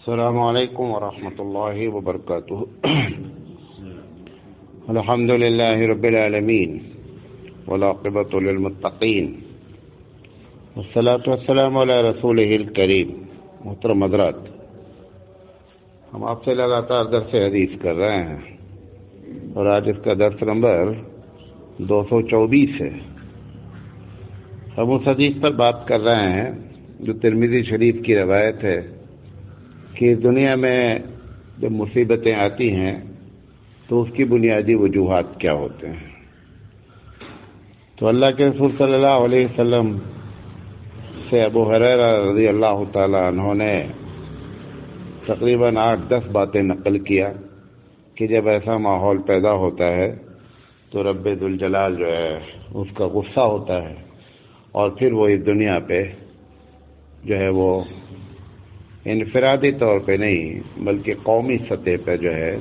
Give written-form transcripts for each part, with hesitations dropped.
السلام علیکم ورحمۃ اللہ وبرکاتہ۔ الحمد للہ رب العالمین والعاقبۃ للمتقین والصلاۃ والسلام علی رسولہ الکریم۔ محترم حضرات، ہم آپ سے لگاتار درس حدیث کر رہے ہیں اور آج اس کا درس نمبر 224 ہے۔ ہم اس حدیث پر بات کر رہے ہیں جو ترمذی شریف کی روایت ہے کہ دنیا میں جب مصیبتیں آتی ہیں تو اس کی بنیادی وجوہات کیا ہوتے ہیں۔ تو اللہ کے رسول صلی اللہ علیہ وسلم سے ابو ہریرہ رضی اللہ تعالی عنہ نے تقریباً 8-10 باتیں نقل کیا کہ جب ایسا ماحول پیدا ہوتا ہے تو رب ذوالجلال جو ہے اس کا غصہ ہوتا ہے اور پھر وہ اس دنیا پہ جو ہے وہ انفرادی طور پہ نہیں بلکہ قومی سطح پہ جو ہے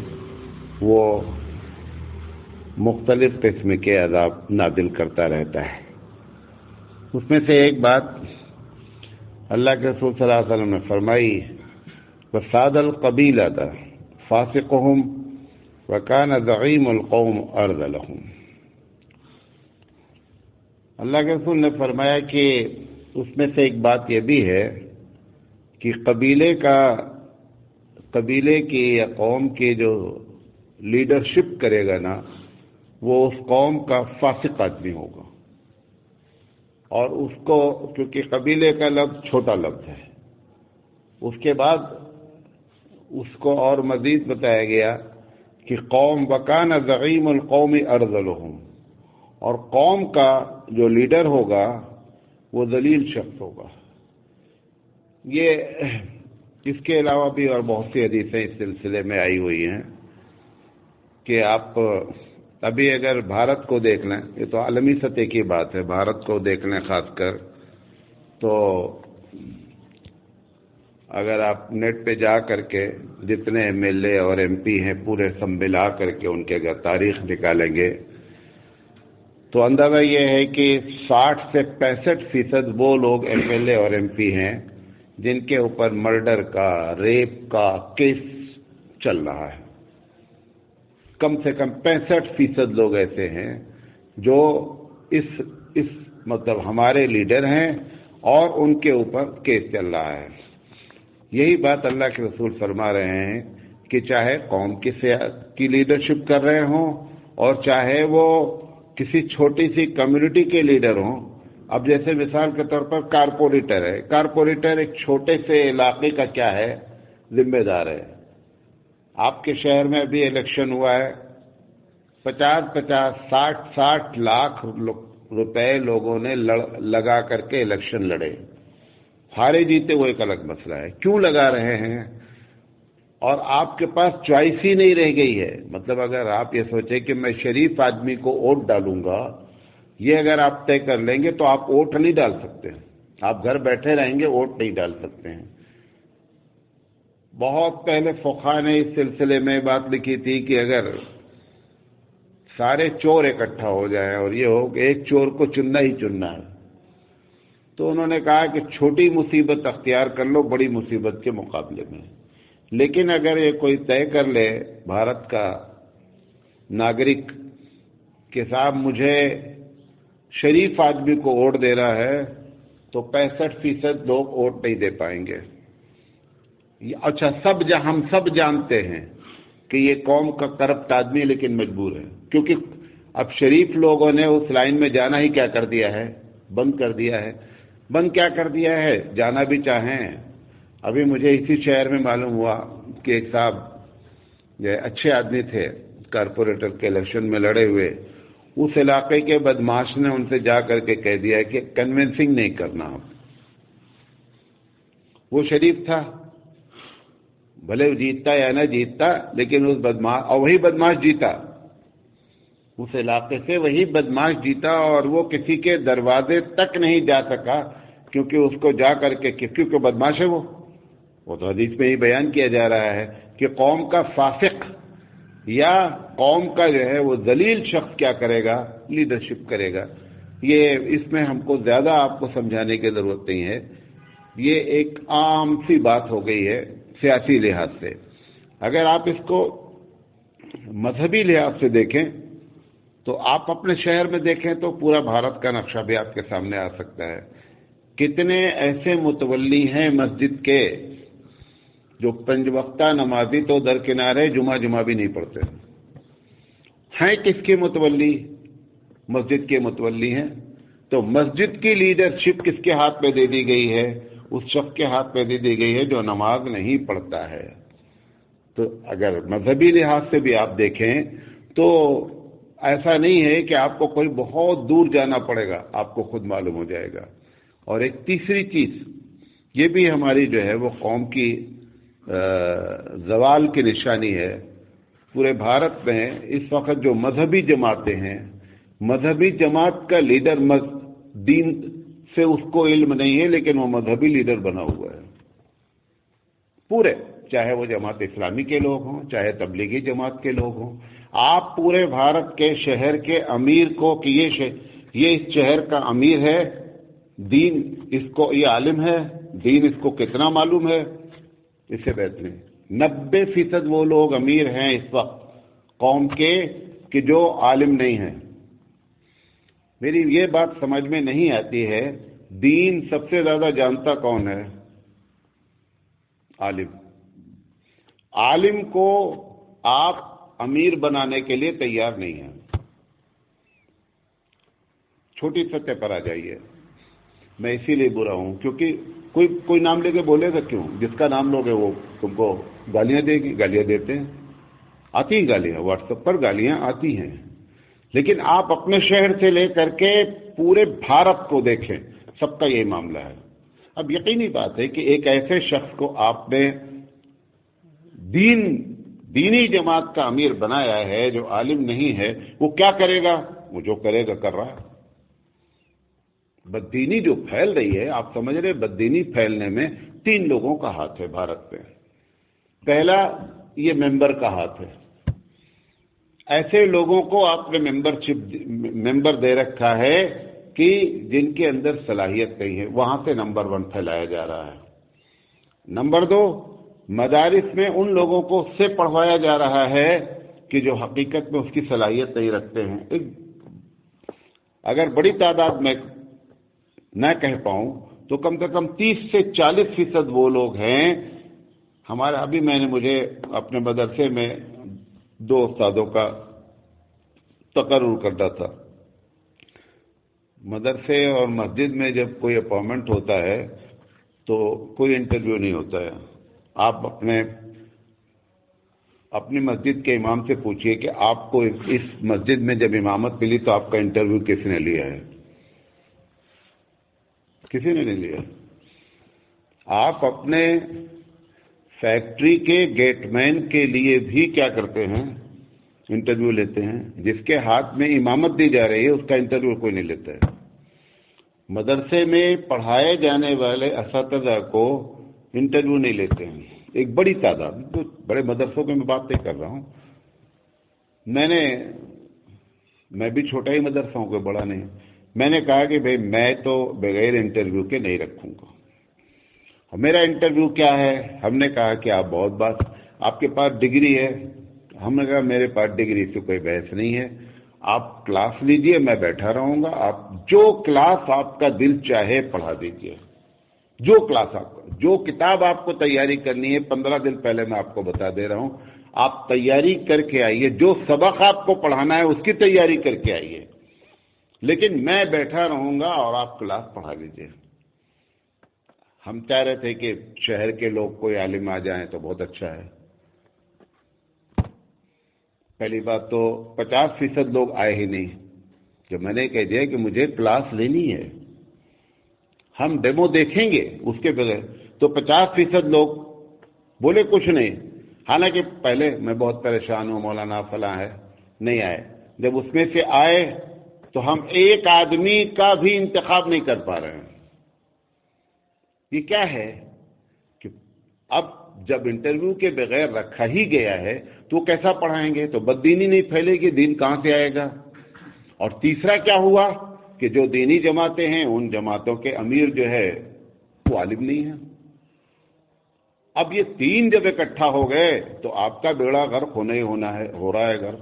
وہ مختلف قسم کے عذاب نازل کرتا رہتا ہے۔ اس میں سے ایک بات اللہ کے رسول صلی اللہ علیہ وسلم نے فرمائی، وَسَادَ الْقَبِيلَةَ فَاسِقُهُمْ وَكَانَ زَعِيمُ الْقَوْمِ أَرْذَلَ لَهُمْ۔ اللہ کے رسول نے فرمایا کہ اس میں سے ایک بات یہ بھی ہے کہ قبیلے کی یا قوم کی جو لیڈرشپ کرے گا نا، وہ اس قوم کا فاسق آدمی ہوگا، اور اس کو کیونکہ قبیلے کا لفظ چھوٹا لفظ ہے، اس کے بعد اس کو اور مزید بتایا گیا کہ قوم وَكَانَ زَعِيمُ الْقَوْمِ أَرْذَلُهُمْ، اور قوم کا جو لیڈر ہوگا وہ ذلیل شخص ہوگا۔ یہ اس کے علاوہ بھی اور بہت سی حدیثیں اس سلسلے میں آئی ہوئی ہیں کہ آپ ابھی اگر بھارت کو دیکھ لیں، یہ تو عالمی سطح کی بات ہے، بھارت کو دیکھ لیں خاص کر، تو اگر آپ نیٹ پہ جا کر کے جتنے ایم ایل اے اور ایم پی ہیں پورے سب ملا کر کے ان کے اگر تاریخ نکالیں گے تو اندازہ یہ ہے کہ 60 سے 65% وہ لوگ ایم ایل اے اور ایم پی ہیں جن کے اوپر مرڈر کا، ریپ کا کیس چل رہا ہے۔ کم سے کم 65% لوگ ایسے ہیں جو اس مطلب ہمارے لیڈر ہیں اور ان کے اوپر کیس چل رہا ہے۔ یہی بات اللہ کے رسول فرما رہے ہیں کہ چاہے قوم کی لیڈرشپ کر رہے ہوں اور چاہے وہ کسی چھوٹی سی کمیونٹی کے لیڈر ہوں۔ اب جیسے مثال کے طور پر کارپوریٹر ہے، کارپوریٹر ایک چھوٹے سے علاقے کا کیا ہے، ذمہ دار ہے۔ آپ کے شہر میں ابھی الیکشن ہوا ہے، 50-60 لاکھ روپے لوگوں نے لگا کر کے الیکشن لڑے، ہارے جیتے وہ ایک الگ مسئلہ ہے، کیوں لگا رہے ہیں؟ اور آپ کے پاس چوائس ہی نہیں رہ گئی ہے۔ مطلب اگر آپ یہ سوچیں کہ میں شریف آدمی کو ووٹ ڈالوں گا، یہ اگر آپ طے کر لیں گے تو آپ ووٹ نہیں ڈال سکتے، آپ گھر بیٹھے رہیں گے، ووٹ نہیں ڈال سکتے ہیں۔ بہت پہلے فقہاء نے اس سلسلے میں بات لکھی تھی کہ اگر سارے چور اکٹھا ہو جائیں اور یہ ہو کہ ایک چور کو چننا ہی چننا ہے، تو انہوں نے کہا کہ چھوٹی مصیبت اختیار کر لو بڑی مصیبت کے مقابلے میں۔ لیکن اگر یہ کوئی طے کر لے بھارت کا ناگرک کہ صاحب مجھے شریف آدمی کو ووٹ دے رہا ہے، تو 65% لوگ ووٹ نہیں دے پائیں گے۔ اچھا، ہم سب جانتے ہیں کہ یہ قوم کا کرپٹ آدمی لیکن مجبور ہے، کیونکہ اب شریف لوگوں نے اس لائن میں جانا ہی کیا کر دیا ہے، بند کر دیا ہے۔ بند کیا کر دیا ہے؟ جانا بھی چاہیں۔ ابھی مجھے اسی شہر میں معلوم ہوا کہ ایک صاحب جو اچھے آدمی تھے، کارپوریٹر کے الیکشن میں لڑے ہوئے، اس علاقے کے بدماش نے ان سے جا کر کے کہہ دیا کہ کنونسنگ نہیں کرنا آپ۔ وہ شریف تھا، بھلے جیتتا یا نہ جیتتا، لیکن اس بدماش، اور وہی بدماش جیتا، اس علاقے سے وہی بدماش جیتا، اور وہ کسی کے دروازے تک نہیں جا سکا کیونکہ اس کو جا کر کے، کیونکہ بدماش ہے وہ تو حدیث میں ہی بیان کیا جا رہا ہے کہ قوم کا فاسق یا قوم کا جو ہے وہ ذلیل شخص کیا کرے گا، لیڈرشپ کرے گا۔ یہ اس میں ہم کو زیادہ آپ کو سمجھانے کی ضرورت نہیں ہے، یہ ایک عام سی بات ہو گئی ہے سیاسی لحاظ سے. اگر آپ اس کو مذہبی لحاظ سے دیکھیں تو آپ اپنے شہر میں دیکھیں تو پورا بھارت کا نقشہ بھی آپ کے سامنے آ سکتا ہے. کتنے ایسے متولی ہیں مسجد کے جو 5 وقتہ نمازی تو درکنارے جمعہ بھی نہیں پڑھتے ہیں. کس کے متولی؟ مسجد کے متولی ہیں. تو مسجد کی لیڈرشپ کس کے ہاتھ میں دے دی گئی ہے؟ اس شخص کے ہاتھ میں دے دی گئی ہے جو نماز نہیں پڑھتا ہے. تو اگر مذہبی لحاظ سے بھی آپ دیکھیں تو ایسا نہیں ہے کہ آپ کو کوئی بہت دور جانا پڑے گا، آپ کو خود معلوم ہو جائے گا. اور ایک تیسری چیز یہ بھی ہماری جو ہے وہ قوم کی زوال کی نشانی ہے. پورے بھارت میں اس وقت جو مذہبی جماعتیں ہیں، مذہبی جماعت کا لیڈر دین سے اس کو علم نہیں ہے لیکن وہ مذہبی لیڈر بنا ہوا ہے. پورے، چاہے وہ جماعت اسلامی کے لوگ ہوں، چاہے تبلیغی جماعت کے لوگ ہوں. آپ پورے بھارت کے شہر کے امیر کو کہ یہ اس شہر کا امیر ہے، دین اس کو، یہ عالم ہے، دین اس کو کتنا معلوم ہے، اس سے بہترین 90% وہ لوگ امیر ہیں اس وقت قوم کے کہ جو عالم نہیں ہیں. میری یہ بات سمجھ میں نہیں آتی ہے، دین سب سے زیادہ جانتا کون ہے؟ عالم. عالم کو آپ امیر بنانے کے لیے تیار نہیں ہیں. چھوٹی سطح پر آ جائیے. میں اسی لیے برا ہوں کیونکہ کوئی نام لے کے بولے گا کیوں؟ جس کا نام لوگے وہ تم کو گالیاں دے گی. گالیاں دیتے ہیں، آتی ہیں گالیاں، واٹس ایپ پر گالیاں آتی ہیں. لیکن آپ اپنے شہر سے لے کر کے پورے بھارت کو دیکھیں، سب کا یہی معاملہ ہے. اب یقینی بات ہے کہ ایک ایسے شخص کو آپ نے دینی جماعت کا امیر بنایا ہے جو عالم نہیں ہے، وہ کیا کرے گا؟ وہ جو کرے گا کر رہا ہے. بددینی جو پھیل رہی ہے، آپ سمجھ رہے، بددینی پھیلنے میں 3 لوگوں کا ہاتھ ہے بھارت میں. پہلا، یہ ممبر کا ہاتھ ہے. ایسے لوگوں کو آپ نے ممبر دے رکھا ہے کہ جن کے اندر صلاحیت نہیں ہے، وہاں سے نمبر 1 پھیلایا جا رہا ہے. نمبر 2، مدارس میں ان لوگوں کو سے پڑھوایا جا رہا ہے کہ جو حقیقت میں اس کی صلاحیت نہیں رکھتے ہیں. اگر بڑی تعداد میں نہ کہہ پاؤں تو کم سے کم 30 سے 40% وہ لوگ ہیں ہمارے. ابھی مجھے اپنے مدرسے میں 2 استادوں کا تقرر کرنا تھا. مدرسے اور مسجد میں جب کوئی اپائنٹمنٹ ہوتا ہے تو کوئی انٹرویو نہیں ہوتا ہے. آپ اپنی مسجد کے امام سے پوچھئے کہ آپ کو اس مسجد میں جب امامت ملی تو آپ کا انٹرویو کس نے لیا ہے؟ کسی نے نہیں لیا. آپ اپنے فیکٹری کے گیٹ مین کے لیے بھی کیا کرتے ہیں؟ انٹرویو لیتے ہیں. جس کے ہاتھ میں امامت دی جا رہی ہے اس کا انٹرویو کوئی نہیں لیتا ہے. مدرسے میں پڑھائے جانے والے اساتذہ کو انٹرویو نہیں لیتے ہیں. ایک بڑی تعداد، تو بڑے مدرسوں کی میں بات نہیں کر رہا ہوں. میں بھی چھوٹا ہی مدرسہ ہوں، کوئی بڑا نہیں. میں نے کہا کہ بھئی میں تو بغیر انٹرویو کے نہیں رکھوں گا. میرا انٹرویو کیا ہے؟ ہم نے کہا کہ آپ کے پاس ڈگری ہے. ہم نے کہا میرے پاس ڈگری سے کوئی بحث نہیں ہے، آپ کلاس لیجئے، میں بیٹھا رہوں گا. آپ جو کلاس آپ کا دل چاہے پڑھا دیجئے. جو کلاس آپ کو، جو کتاب آپ کو تیاری کرنی ہے، 15 دن پہلے میں آپ کو بتا دے رہا ہوں، آپ تیاری کر کے آئیے. جو سبق آپ کو پڑھانا ہے اس کی تیاری کر کے آئیے، لیکن میں بیٹھا رہوں گا اور آپ کلاس پڑھا لیجئے. ہم چاہ رہے تھے کہ شہر کے لوگ کوئی عالم آ جائیں تو بہت اچھا ہے. پہلی بات تو 50% لوگ آئے ہی نہیں. جب میں نے کہہ دیا کہ مجھے کلاس لینی ہے، ہم ڈیمو دیکھیں گے اس کے بغیر، تو 50% لوگ بولے کچھ نہیں. حالانکہ پہلے میں بہت پریشان ہوں، مولانا فلاں ہے، نہیں آئے. جب اس میں سے آئے تو ہم ایک آدمی کا بھی انتخاب نہیں کر پا رہے ہیں. یہ کیا ہے کہ اب جب انٹرویو کے بغیر رکھا ہی گیا ہے تو کیسا پڑھائیں گے؟ تو بددینی نہیں پھیلے گی، دین کہاں سے آئے گا؟ اور تیسرا کیا ہوا کہ جو دینی جماعتیں ہیں ان جماعتوں کے امیر جو ہے وہ عالم نہیں ہے. اب یہ تین جب اکٹھا ہو گئے تو آپ کا بیڑا غرق ہونا ہی ہونا ہے، ہو رہا ہے غرق۔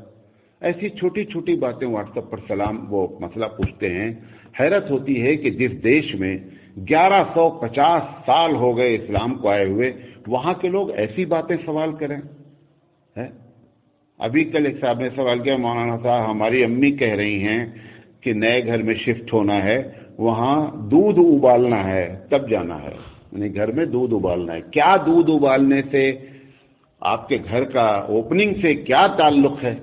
ایسی چھوٹی چھوٹی باتیں واٹس ایپ پر سلام وہ مسئلہ پوچھتے ہیں۔ حیرت ہوتی ہے کہ جس دیش میں 1150 سال ہو گئے اسلام کو آئے ہوئے، وہاں کے لوگ ایسی باتیں سوال کریں۔ ابھی کل ایک صاحب نے سوال کیا، مولانا صاحب ہماری امی کہہ رہی ہیں کہ نئے گھر میں شفٹ ہونا ہے، وہاں دودھ ابالنا ہے تب جانا ہے، یعنی گھر میں دودھ ابالنا ہے۔ کیا دودھ ابالنے سے آپ کے گھر کا اوپننگ سے کیا تعلق ہے؟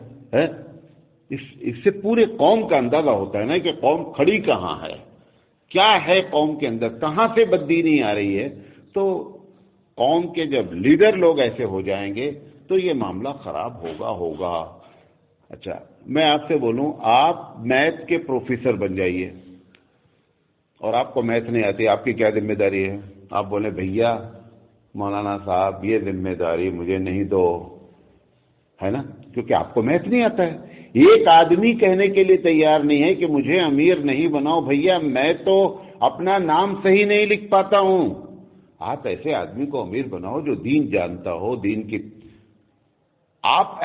اس سے پورے قوم کا اندازہ ہوتا ہے نا کہ قوم کھڑی کہاں ہے، کیا ہے قوم کے اندر، کہاں سے بددینی آ رہی ہے۔ تو قوم کے جب لیڈر لوگ ایسے ہو جائیں گے تو یہ معاملہ خراب ہوگا۔ اچھا میں آپ سے بولوں، آپ میتھ کے پروفیسر بن جائیے اور آپ کو میتھ نہیں آتی، آپ کی کیا ذمہ داری ہے؟ آپ بولیں بھیا مولانا صاحب یہ ذمہ داری مجھے نہیں دو، ہے نا، کیونکہ آپ کو میتھ نہیں آتا ہے۔ ایک آدمی کہنے کے لیے تیار نہیں ہے کہ مجھے امیر نہیں بناؤ بھیا، میں تو اپنا نام صحیح نہیں لکھ پاتا ہوں۔ آپ ایسے آدمی کو امیر بناؤ جو دین جانتا ہو، دین کی آپ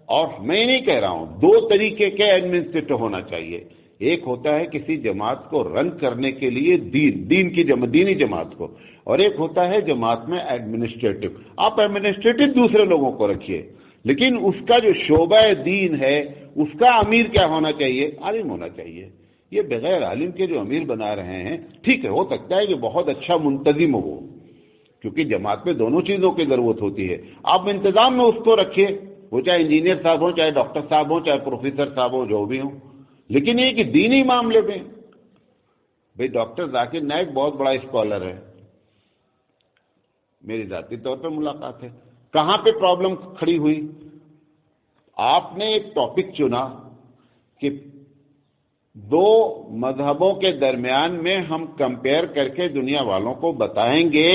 اور میں نہیں کہہ رہا ہوں، دو طریقے کے ایڈمنسٹریٹر ہونا چاہیے۔ ایک ہوتا ہے کسی جماعت کو رن کرنے کے لیے دینی جماعت کو، اور ایک ہوتا ہے جماعت میں ایڈمنسٹریٹو۔ آپ ایڈمنسٹریٹو دوسرے لوگوں کو رکھیے، لیکن اس کا جو شعبہ دین ہے اس کا امیر کیا ہونا چاہیے؟ عالم ہونا چاہیے۔ یہ بغیر عالم کے جو امیر بنا رہے ہیں، ٹھیک ہے ہو سکتا ہے کہ بہت اچھا منتظم ہو، کیونکہ جماعت میں دونوں چیزوں کی ضرورت ہوتی ہے۔ آپ انتظام میں اس کو رکھیے، وہ چاہے انجینئر صاحب ہوں، چاہے ڈاکٹر صاحب ہوں، چاہے پروفیسر صاحب ہوں، جو بھی ہوں، لیکن یہ کہ دینی معاملے میں بھئی ڈاکٹر ذاکر نائک بہت بڑا اسکالر ہے، میری ذاتی طور پہ ملاقات ہے۔ کہاں پہ پرابلم کھڑی ہوئی؟ آپ نے ایک ٹاپک چنا کہ دو مذہبوں کے درمیان میں ہم کمپیئر کر کے دنیا والوں کو بتائیں گے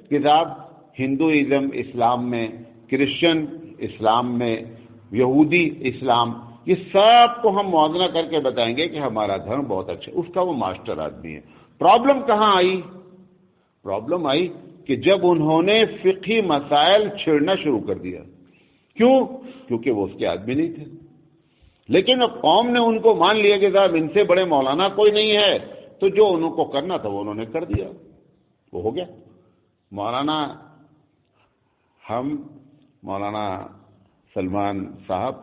کہ صاحب ہندوازم اسلام میں، کرسچن اسلام میں، یہودی اسلام، یہ سب کو ہم موازنہ کر کے بتائیں گے کہ ہمارا دھرم بہت اچھا ہے۔ اس کا وہ ماسٹر آدمی ہے۔ پرابلم کہاں آئی؟ پرابلم آئی کہ جب انہوں نے فقہی مسائل چھیڑنا شروع کر دیا۔ کیوں؟ کیونکہ وہ اس کے آدمی نہیں تھے، لیکن اب قوم نے ان کو مان لیا کہ صاحب ان سے بڑے مولانا کوئی نہیں ہے، تو جو انہوں کو کرنا تھا وہ انہوں نے کر دیا، وہ ہو گیا۔ مولانا سلمان صاحب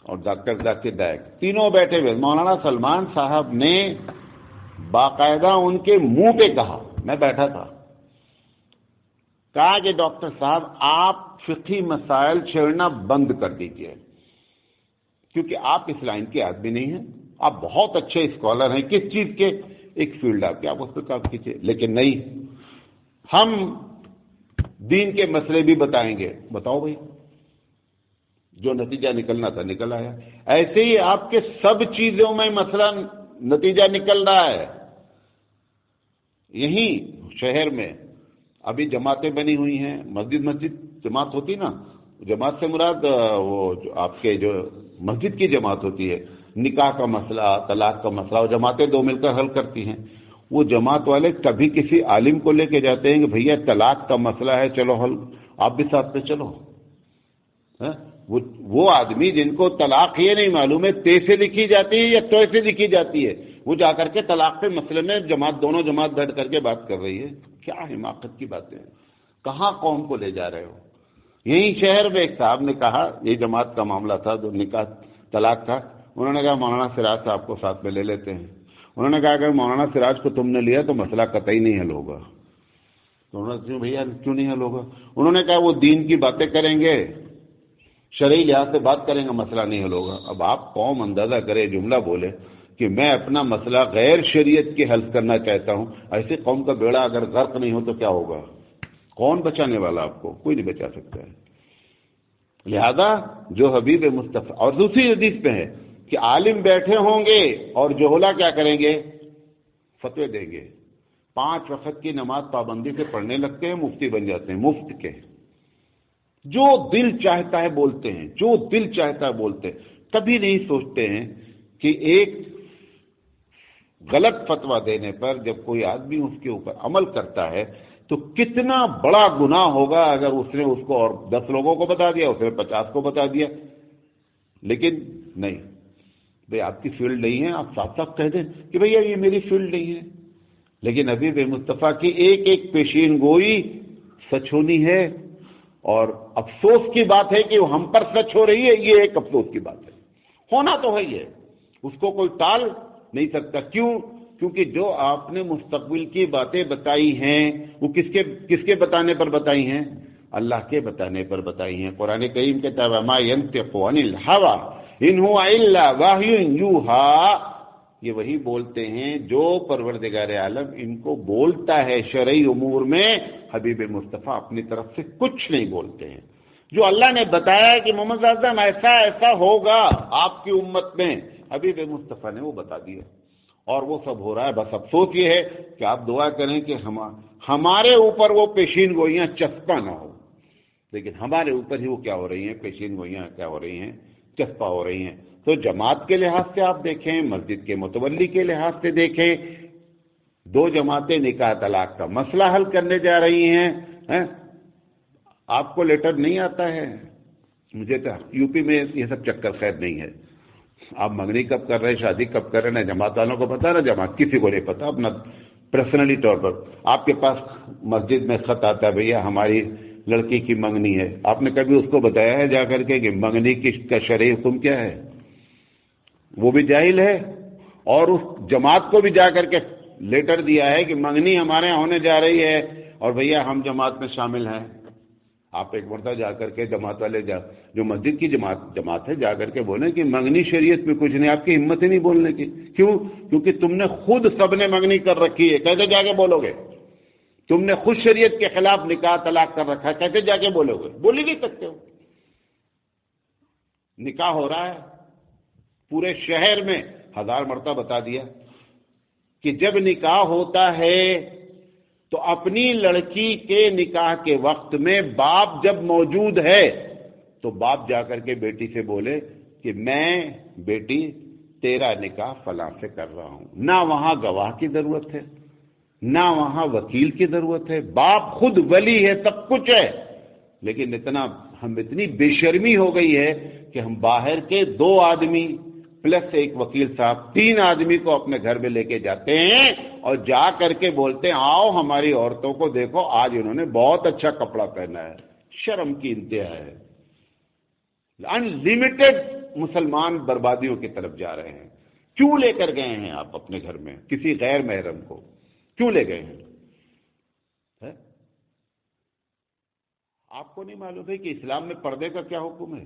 اور ڈاکٹر ذاکر نائک تینوں بیٹھے ہوئے، مولانا سلمان صاحب نے باقاعدہ ان کے منہ پہ کہا، میں بیٹھا تھا، کہا کہ ڈاکٹر صاحب آپ فقہی مسائل چھیڑنا بند کر دیجئے، کیونکہ آپ اس لائن کے آدمی نہیں ہیں، آپ بہت اچھے اسکالر ہیں، کس چیز کے؟ ایک فیلڈ آپ کے، آپ اس پہ کام کیجیے، لیکن نہیں، ہم دین کے مسئلے بھی بتائیں گے۔ بتاؤ بھائی، جو نتیجہ نکلنا تھا نکل آیا۔ ایسے ہی آپ کے سب چیزوں میں مسئلہ نتیجہ نکل رہا ہے۔ یہیں شہر میں ابھی جماعتیں بنی ہوئی ہیں، مسجد جماعت ہوتی نا، جماعت سے مراد وہ آپ کے جو مسجد کی جماعت ہوتی ہے، نکاح کا مسئلہ، طلاق کا مسئلہ، وہ جماعتیں دو مل کر حل کرتی ہیں۔ وہ جماعت والے کبھی کسی عالم کو لے کے جاتے ہیں کہ بھیا طلاق کا مسئلہ ہے، چلو حل، آپ بھی ساتھ میں چلو۔ وہ آدمی جن کو طلاق یہ نہیں معلوم ہے تے سے لکھی جاتی ہے یا تو سے لکھی جاتی ہے، وہ جا کر کے طلاق کے مسئلے میں دونوں جماعت بیٹھ کر کے بات کر رہی ہے۔ کیا حماقت کی باتیں ہیں، کہاں قوم کو لے جا رہے ہو؟ یہیں شہر میں ایک صاحب نے کہا، یہ جماعت کا معاملہ تھا جو نکاح طلاق کا، انہوں نے کہا مولانا سراج صاحب کو ساتھ میں لے لیتے ہیں۔ انہوں نے کہا اگر مولانا سراج کو تم نے لیا تو مسئلہ قطعی نہیں حل ہوگا۔ تو انہوں نے کہا بھیا کیوں نہیں حل ہوگا؟ انہوں نے کہا وہ دین کی باتیں کریں گے، شرعی لحاظ سے بات کریں گے، مسئلہ نہیں حل ہوگا۔ اب آپ قوم اندازہ کرے، جملہ بولے کہ میں اپنا مسئلہ غیر شریعت کے حل کرنا چاہتا ہوں، ایسے قوم کا بیڑا اگر غرق نہیں ہو تو کیا ہوگا؟ کون بچانے والا آپ کو؟ کوئی نہیں بچا سکتا ہے۔ لہذا جو حبیب مصطفیٰ، اور دوسری حدیث پہ ہے کہ عالم بیٹھے ہوں گے اور جہلا کیا کریں گے؟ فتوے دیں گے۔ 5 وقت کی نماز پابندی سے پڑھنے لگتے ہیں، مفتی بن جاتے ہیں، مفت کے، جو دل چاہتا ہے بولتے ہیں، جو دل چاہتا ہے بولتے ہیں، کبھی نہیں سوچتے ہیں کہ ایک غلط فتویٰ دینے پر جب کوئی آدمی اس کے اوپر عمل کرتا ہے، تو کتنا بڑا گناہ ہوگا اگر اس نے اس کو اور 10 لوگوں کو بتا دیا، اس نے 50 کو بتا دیا. لیکن نہیں بھئی، آپ کی فیلڈ نہیں ہے، آپ صاف صاف کہہ دیں کہ بھئی یہ میری فیلڈ نہیں ہے. لیکن حبیب مصطفیٰ کی ایک ایک پیشین گوئی سچ ہونی ہے، اور افسوس کی بات ہے کہ وہ ہم پر سچ ہو رہی ہے. یہ ایک افسوس کی بات ہے، ہونا تو ہے ہی ہے، اس کو کوئی ٹال نہیں سکتا. کیونکہ جو آپ نے مستقبل کی باتیں بتائی ہیں وہ کس کے بتانے پر بتائی ہیں؟ اللہ کے بتانے پر بتائی ہیں. قرآن کریم کہتا ہے وَمَا يَنطِقُ عَنِ الْهَوَىٰ إِنْ هُوَ إِلَّا وَحْيٌ يُوحَىٰ. یہ وہی بولتے ہیں جو پروردگار عالم ان کو بولتا ہے شرعی امور میں. حبیب مصطفیٰ اپنی طرف سے کچھ نہیں بولتے ہیں. جو اللہ نے بتایا کہ محمد صلی اللہ علیہ وسلم ایسا ایسا ہوگا آپ کی امت میں، حبیب مصطفیٰ نے وہ بتا دیا، اور وہ سب ہو رہا ہے. بس افسوس یہ ہے کہ آپ دعا کریں کہ ہمارے اوپر وہ پیشین گوئیاں چسپاں نہ ہو. لیکن ہمارے اوپر ہی وہ کیا ہو رہی ہیں، پیشین گوئیاں کیا ہو رہی ہیں، چسپاں ہو رہی ہیں. تو جماعت کے لحاظ سے آپ دیکھیں، مسجد کے متولی کے لحاظ سے دیکھیں، 2 جماعتیں نکاح طلاق کا مسئلہ حل کرنے جا رہی ہیں. آپ کو لیٹر نہیں آتا ہے؟ مجھے تو یو پی میں یہ سب چکر خیر نہیں ہے. آپ منگنی کب کر رہے ہیں، شادی کب کر رہے ہیں، نہ جماعت والوں کو پتا، نہ جماعت کسی کو نہیں پتا. اپنا پرسنلی طور پر آپ کے پاس مسجد میں خط آتا ہے بھیا ہماری لڑکی کی منگنی ہے. آپ نے کبھی اس کو بتایا ہے جا کر کے کہ منگنی کا شرعی حکم کیا ہے؟ وہ بھی جاہل ہے. اور اس جماعت کو بھی جا کر کے لیٹر دیا ہے کہ منگنی ہمارے یہاں ہونے جا رہی ہے اور بھیا ہم جماعت میں شامل ہیں. آپ ایک مرتبہ جا کر کے جماعت والے جو مسجد کی جماعت ہے جا کر کے بولیں کہ منگنی شریعت میں کچھ نہیں. آپ کی ہمت ہی نہیں بولنے کی. کیوں؟ کیونکہ تم نے خود سب نے منگنی کر رکھی ہے. کیسے جا کے بولو گے؟ تم نے خود شریعت کے خلاف نکاح طلاق کر رکھا ہے، کیسے جا کے بولو گے؟ بول ہی نہیں سکتے ہو. نکاح ہو رہا ہے پورے شہر میں، 1000 مرتبہ بتا دیا کہ جب نکاح ہوتا ہے تو اپنی لڑکی کے نکاح کے وقت میں باپ جب موجود ہے تو باپ جا کر کے بیٹی سے بولے کہ میں بیٹی تیرا نکاح فلاں سے کر رہا ہوں. نہ وہاں گواہ کی ضرورت ہے، نہ وہاں وکیل کی ضرورت ہے. باپ خود ولی ہے، سب کچھ ہے. لیکن اتنی بے شرمی ہو گئی ہے کہ ہم باہر کے 2 آدمی پلس ایک وکیل صاحب 3 آدمی کو اپنے گھر میں لے کے جاتے ہیں اور جا کر کے بولتے ہیں آؤ ہماری عورتوں کو دیکھو آج انہوں نے بہت اچھا کپڑا پہنا ہے. شرم کی انتہا ہے. انلمیٹڈ مسلمان بربادیوں کی طرف جا رہے ہیں. کیوں لے کر گئے ہیں آپ اپنے گھر میں کسی غیر محرم کو؟ کیوں لے گئے ہیں؟ آپ کو نہیں معلوم ہے کہ اسلام میں پردے کا کیا حکم ہے؟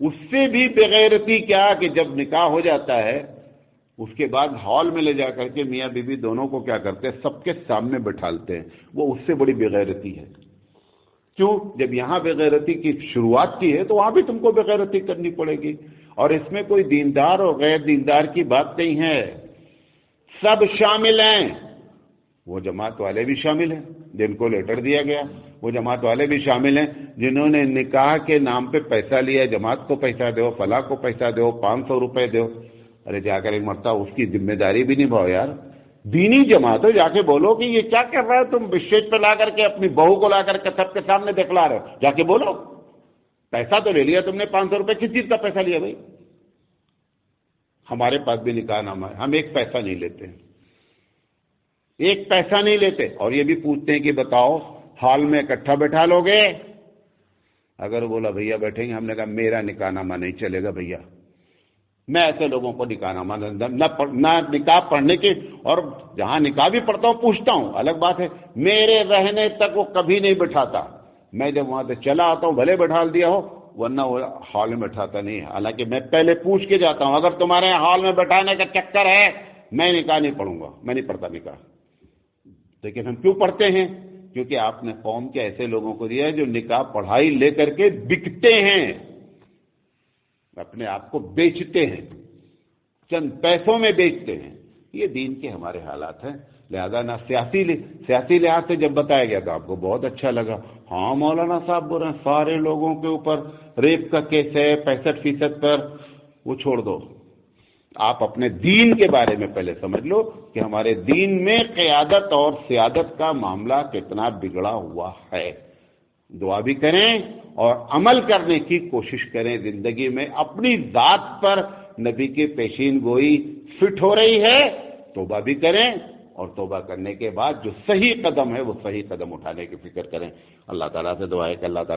اس سے بھی بغیرتی کیا کہ جب نکاح ہو جاتا ہے اس کے بعد ہال میں لے جا کر کے میاں بیوی دونوں کو کیا کرتے ہیں، سب کے سامنے بٹھالتے ہیں. وہ اس سے بڑی بغیرتی ہے. کیوں؟ جب یہاں بغیرتی کی شروعات کی ہے تو وہاں بھی تم کو بغیرتی کرنی پڑے گی. اور اس میں کوئی دیندار اور غیر دیندار کی بات نہیں ہے، سب شامل ہیں. وہ جماعت والے بھی شامل ہیں جن کو لیٹر دیا گیا، وہ جماعت والے بھی شامل ہیں جنہوں نے نکاح کے نام پہ پیسہ لیا. جماعت کو پیسہ دو، فلاں کو پیسہ دو، 500 روپے دو. ارے جا کر ایک مرتبہ اس کی ذمہ داری بھی نبھاؤ یار. دینی جماعت ہو، جا کے بولو کہ یہ کیا کر رہا ہے تم، اسٹیج پہ لا کر کے اپنی بہو کو لا کر کے سب کے سامنے دکھلا رہے ہو. جا کے بولو پیسہ تو لے لیا تم نے 500 روپے، کس چیز کا پیسہ لیا بھائی؟ ہمارے پاس بھی نکاح نامہ ہے، ہم ایک پیسہ نہیں لیتے، ایک پیسہ نہیں لیتے. اور یہ بھی پوچھتے ہیں کہ بتاؤ ہال میں اکٹھا بیٹھا لو گے؟ اگر بولا بھیا بیٹھیں گے، ہم نے کہا میرا نکاح نامہ نہیں چلے گا بھیا. میں ایسے لوگوں کو نکاح نامہ نہ نکاح پڑھنے کے، اور جہاں نکاح بھی پڑھتا ہوں پوچھتا ہوں، الگ بات ہے. میرے رہنے تک وہ کبھی نہیں بٹھاتا. میں جب وہاں سے چلا آتا ہوں بھلے بٹھال دیا ہو، ورنہ وہ ہال میں بٹھاتا نہیں ہے. حالانکہ میں پہلے پوچھ کے جاتا ہوں. اگر تمہارے ہال میں بٹھانے کا چکر ہے میں نکاح نہیں پڑھوں گا، میں نہیں پڑھتا نکاح. لیکن ہم کیوں پڑھتے ہیں؟ کیونکہ آپ نے قوم کے ایسے لوگوں کو دیا ہے جو نکاح پڑھائی لے کر کے بکتے ہیں، اپنے آپ کو بیچتے ہیں، چند پیسوں میں بیچتے ہیں. یہ دین کے ہمارے حالات ہیں. لہذا نہ سیاسی لحاظ سے جب بتایا گیا تو آپ کو بہت اچھا لگا. ہاں مولانا صاحب بول رہے ہیں سارے لوگوں کے اوپر ریپ کا کیس ہے 65% پر، وہ چھوڑ دو. آپ اپنے دین کے بارے میں پہلے سمجھ لو کہ ہمارے دین میں قیادت اور سیادت کا معاملہ کتنا بگڑا ہوا ہے. دعا بھی کریں اور عمل کرنے کی کوشش کریں. زندگی میں اپنی ذات پر نبی کی پیشین گوئی فٹ ہو رہی ہے، توبہ بھی کریں، اور توبہ کرنے کے بعد جو صحیح قدم ہے وہ صحیح قدم اٹھانے کی فکر کریں. اللہ تعالیٰ سے دعا ہے کہ اللہ تعالیٰ